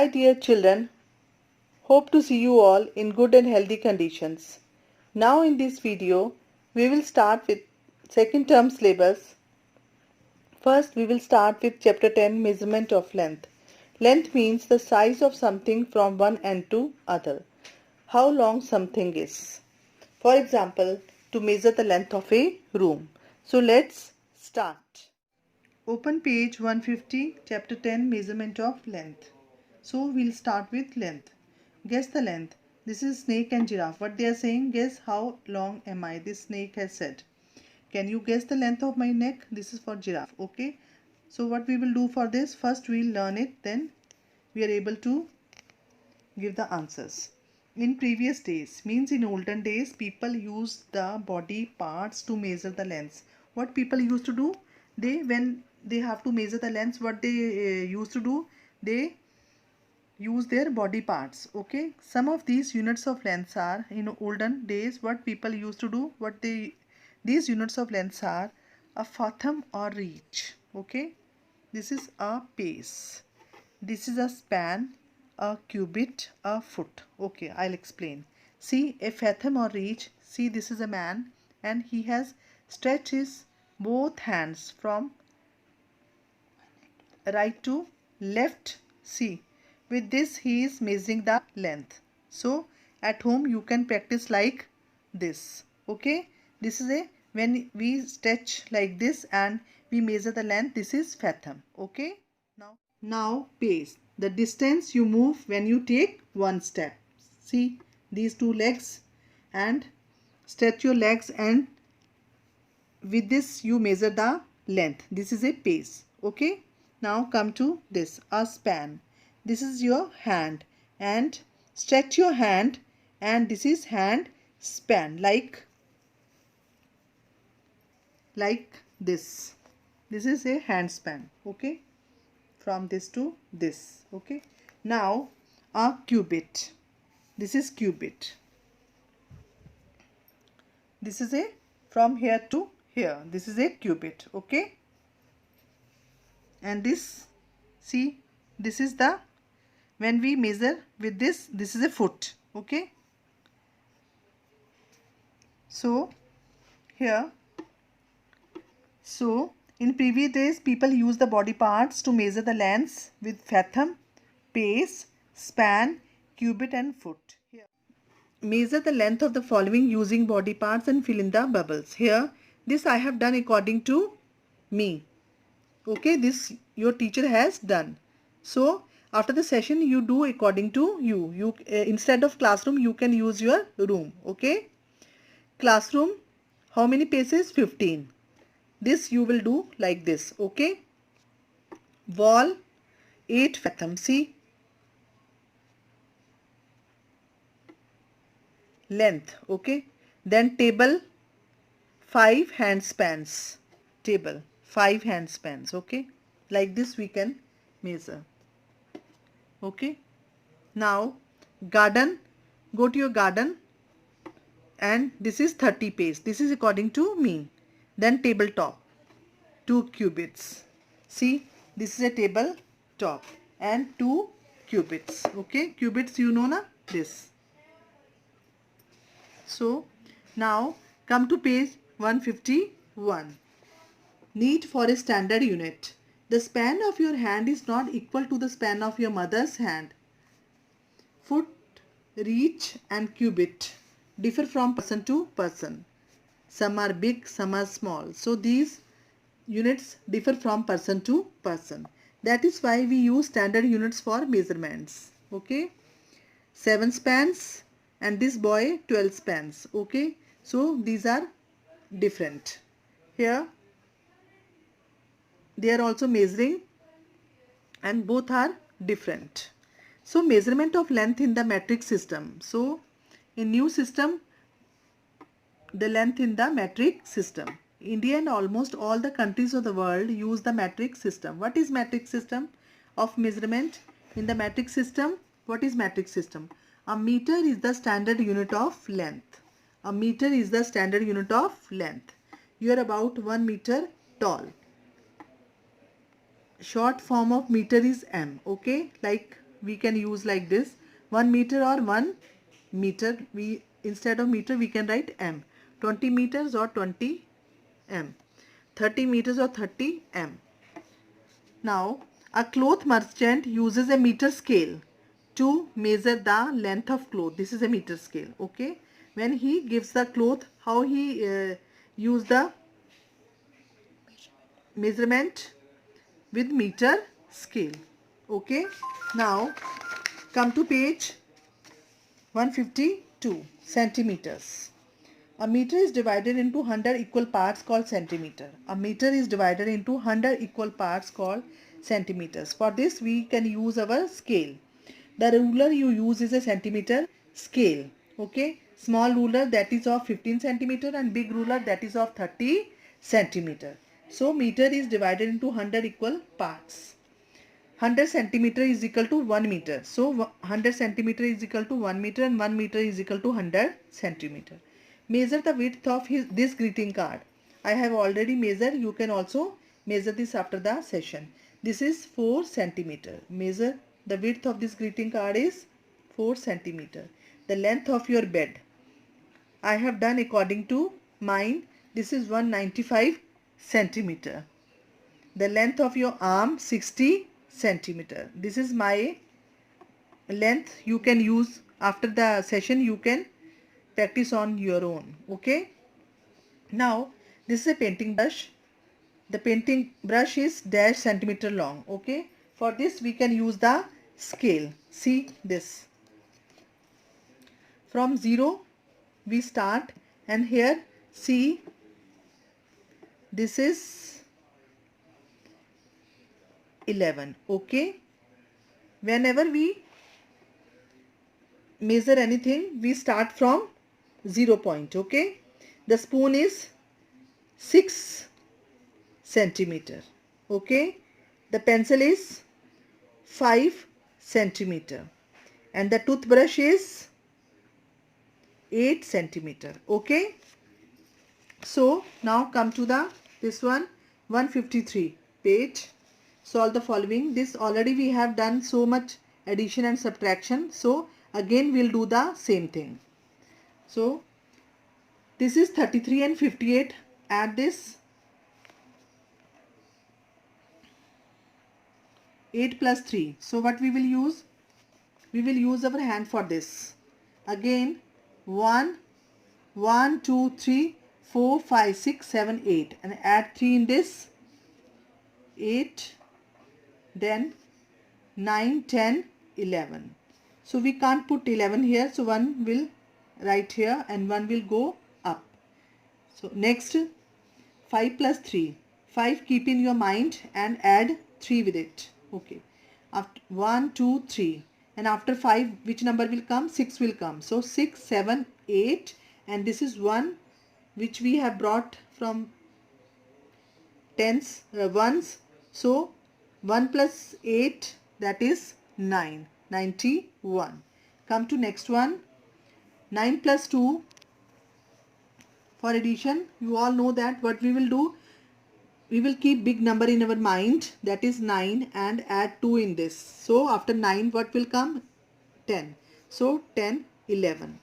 Hi dear children, hope to see you all in good and healthy conditions. Now in this video, we will start with second term syllabus. First we will start with chapter 10, measurement of length. Length means the size of something from one end to other. How long something is. For example, to measure the length of a room. So let's start. Open page 150, chapter 10, measurement of length. So we'll start with length. Guess the length. This is snake and giraffe. What they are saying, guess how long am I? This snake has said. Can you guess the length of my neck? This is for giraffe. Okay. So what we will do for this, first we'll learn it, then we are able to give the answers. In previous days, means in olden days, people used the body parts to measure the lengths. What people used to do, when they have to measure the lengths, what they used to do, they use their body parts. Okay, some of these units of lengths are, in olden days, what people used to do, these units of lengths are a fathom or reach. Okay, this is a pace, this is a span, a cubit, a foot. Okay, I'll explain. See, a fathom or reach. See, this is a man and he has stretched his both hands from right to left. See, with this he is measuring the length. So at home you can practice like this. Okay, this is a, when we stretch like this and we measure the length, this is fathom. Okay, now pace, the distance you move when you take one step. See these two legs and stretch your legs, and with this you measure the length. This is a pace. Okay, now come to this, a span. This is your hand and stretch your hand, and this is hand span, like this. This is a hand span. Okay, from this to this. Okay, now a cubit. This is cubit. This is a, from here to here, this is a cubit. Okay, and this, see, this is the, when we measure with this, this is a foot. Okay, so here, so in previous days people use the body parts to measure the lengths with fathom, pace, span, cubit and foot. Here, measure the length of the following using body parts and fill in the bubbles. Here, this I have done according to me. Okay, this your teacher has done. So after the session you do according to you. Instead of classroom you can use your room. Okay, classroom, how many paces? 15. This you will do like this. Okay, wall, 8 fathom. See, length. Okay, then table, 5 hand spans. Table, 5 hand spans. Okay, like this we can measure. Okay, now garden, go to your garden, and this is 30 pace. This is according to me. Then tabletop, 2 cubits. See, this is a table top and 2 cubits. Okay, cubits you know na, this. So now come to page 151. Need for a standard unit. The span of your hand is not equal to the span of your mother's hand. Foot, reach and cubit differ from person to person. Some are big, some are small. So these units differ from person to person. That is why we use standard units for measurements. Okay, 7 spans and this boy 12 spans. Okay, so these are different. Here they are also measuring and both are different. So measurement of length in the metric system. So in new system, the length in the metric system. India and almost all the countries of the world use the metric system. What is metric system of measurement? In the metric system, what is metric system? A meter is the standard unit of length. A meter is the standard unit of length. You are about 1 meter tall. Short form of meter is m. Okay, like we can use like this, 1 meter or 1 meter. We instead of meter we can write m. 20 meters or 20 m, 30 meters or 30 m. Now a cloth merchant uses a meter scale to measure the length of cloth. This is a meter scale. Okay, when he gives the cloth, how he use the measurement with meter scale. Okay, now come to page 152, centimeters. A meter is divided into 100 equal parts called centimeter. A meter is divided into 100 equal parts called centimeters. For this we can use our scale. The ruler you use is a centimeter scale. Okay, small ruler that is of 15 centimeter and big ruler that is of 30 centimeter. So meter is divided into 100 equal parts. 100 centimeter is equal to 1 meter. So 100 centimeter is equal to 1 meter and 1 meter is equal to 100 centimeter. Measure the width of this greeting card. I have already measured. You can also measure this after the session. This is 4 centimeter. Measure the width of this greeting card is 4 centimeter. The length of your bed, I have done according to mine. This is 195 centimeter. The length of your arm 60 centimeter. This is my length. You can use after the session. You can practice on your own. Okay, now this is a painting brush. The painting brush is dash centimeter long. Okay, for this we can use the scale. See this, from 0 we start, and here see this is 11. Okay, whenever we measure anything we start from 0 point. Okay, the spoon is 6 centimeter. Okay, the pencil is 5 centimeter and the toothbrush is 8 centimeter. Okay, so now come to the this one, 153 page. Solve the following. This already we have done so much addition and subtraction, so again we'll do the same thing. So this is 33 and 58. Add this. 8 plus 3. So what we will use? We will use our hand for this. Again 1, 1, 2, 3, 4, 5, 6, 7, 8 and add 3 in this. 8, then 9, 10, 11. So we can't put 11 here, so 1 will write here and 1 will go up. So next 5 plus 3. 5 keep in your mind and add 3 with it. Okay, after 1, 2, 3 and after 5 which number will come? 6 will come. So 6, 7, 8 and this is 1 which we have brought from tens, ones. So 1 plus 8, that is 9, 91. Come to next one, 9 plus 2. For addition, you all know that what we will do, we will keep big number in our mind, that is 9, and add 2 in this. So after 9 what will come? 10. So 10, 11.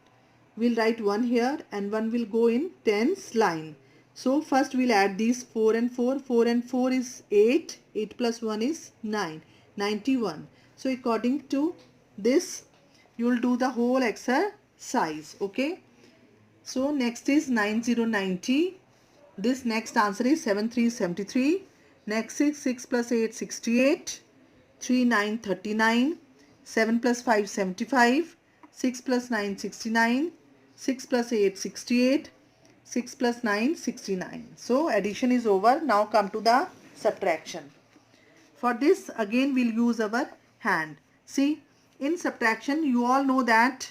We'll write 1 here and 1 will go in tens line. So first we'll add these 4 and 4. 4 and 4 is 8. 8 plus 1 is 9. 91. So according to this you will do the whole exercise. Okay. So next is 9090. This next answer is 7373. Next is 6 plus 8 68. 3 9 39. 7 plus 5 75. 6 plus 9 69. 6 plus 8 68. 6 plus 9 69. So addition is over. Now come to the subtraction. For this again we'll use our hand. See, in subtraction you all know that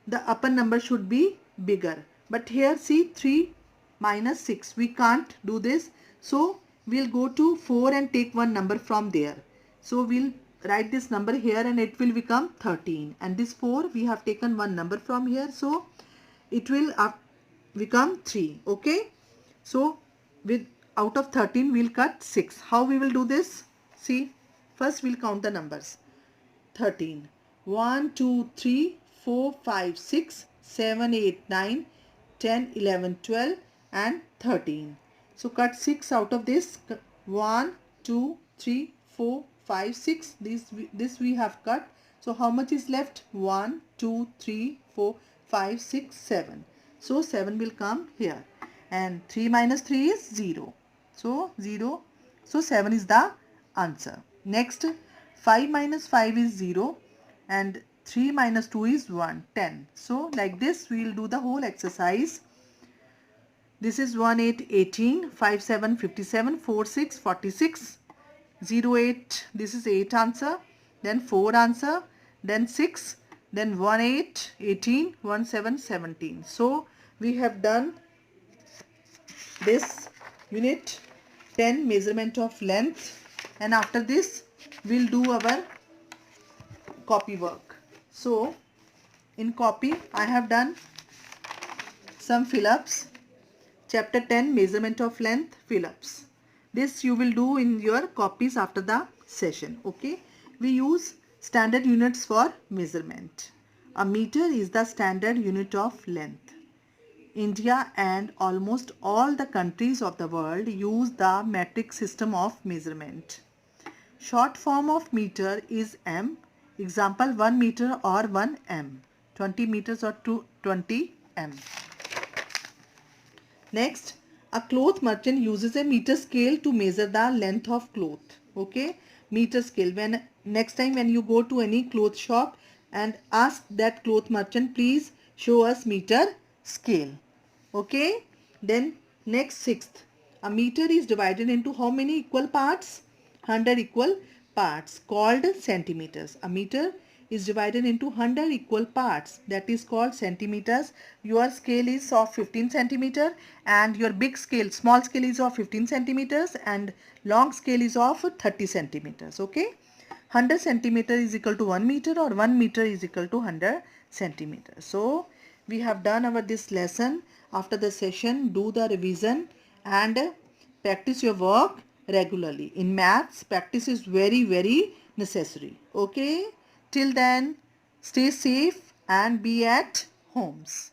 the upper number should be bigger, but here see 3 minus 6, we can't do this, so we'll go to 4 and take one number from there. So we'll write this number here and it will become 13, and this 4 we have taken one number from here, so it will become 3. Okay, so with out of 13 we'll cut 6. How we will do this? See, first we'll count the numbers. 13. 1, 2, 3, 4, 5, 6, 7, 8, 9, 10, 11, 12 and 13. So cut 6 out of this. 1, 2, 3, 4, 5, 6. This we have cut. So how much is left? 1, 2, 3, 4, 5, 6, 7. So 7 will come here. And 3 minus 3 is 0. So 0. So 7 is the answer. Next, 5 minus 5 is 0 and 3 minus 2 is 1, 10. So like this we will do the whole exercise. This is 1, 8, 18, 5, 7, 57, 4, 6, 46, 0, 8, this is 8 answer, then 4 answer, then 6, then 1, 8, 18, 1, 7, 17. So we have done this unit 10 measurement of length, and after this we'll do our copy work. So in copy I have done some fill-ups. Chapter 10 measurement of length fill-ups. This you will do in your copies after the session. Okay. We use standard units for measurement. A meter is the standard unit of length. India and almost all the countries of the world use the metric system of measurement. Short form of meter is m. Example 1 meter or 1 m. 20 meters or 20 m. Next, a cloth merchant uses a meter scale to measure the length of cloth. Okay, meter scale. Next time when you go to any cloth shop and ask that cloth merchant, please show us meter scale. Okay, then next, sixth, a meter is divided into how many equal parts? 100 equal parts, called centimeters. A meter is divided into 100 equal parts, that is called centimeters. Your scale is of 15 centimeter and your big scale, small scale is of 15 centimeters and long scale is of 30 centimeters. Okay, 100 centimeter is equal to 1 meter or 1 meter is equal to 100 centimeters. So we have done our this lesson. After the session, do the revision and practice your work regularly. In maths, practice is very necessary. Okay, till then, stay safe and be at homes.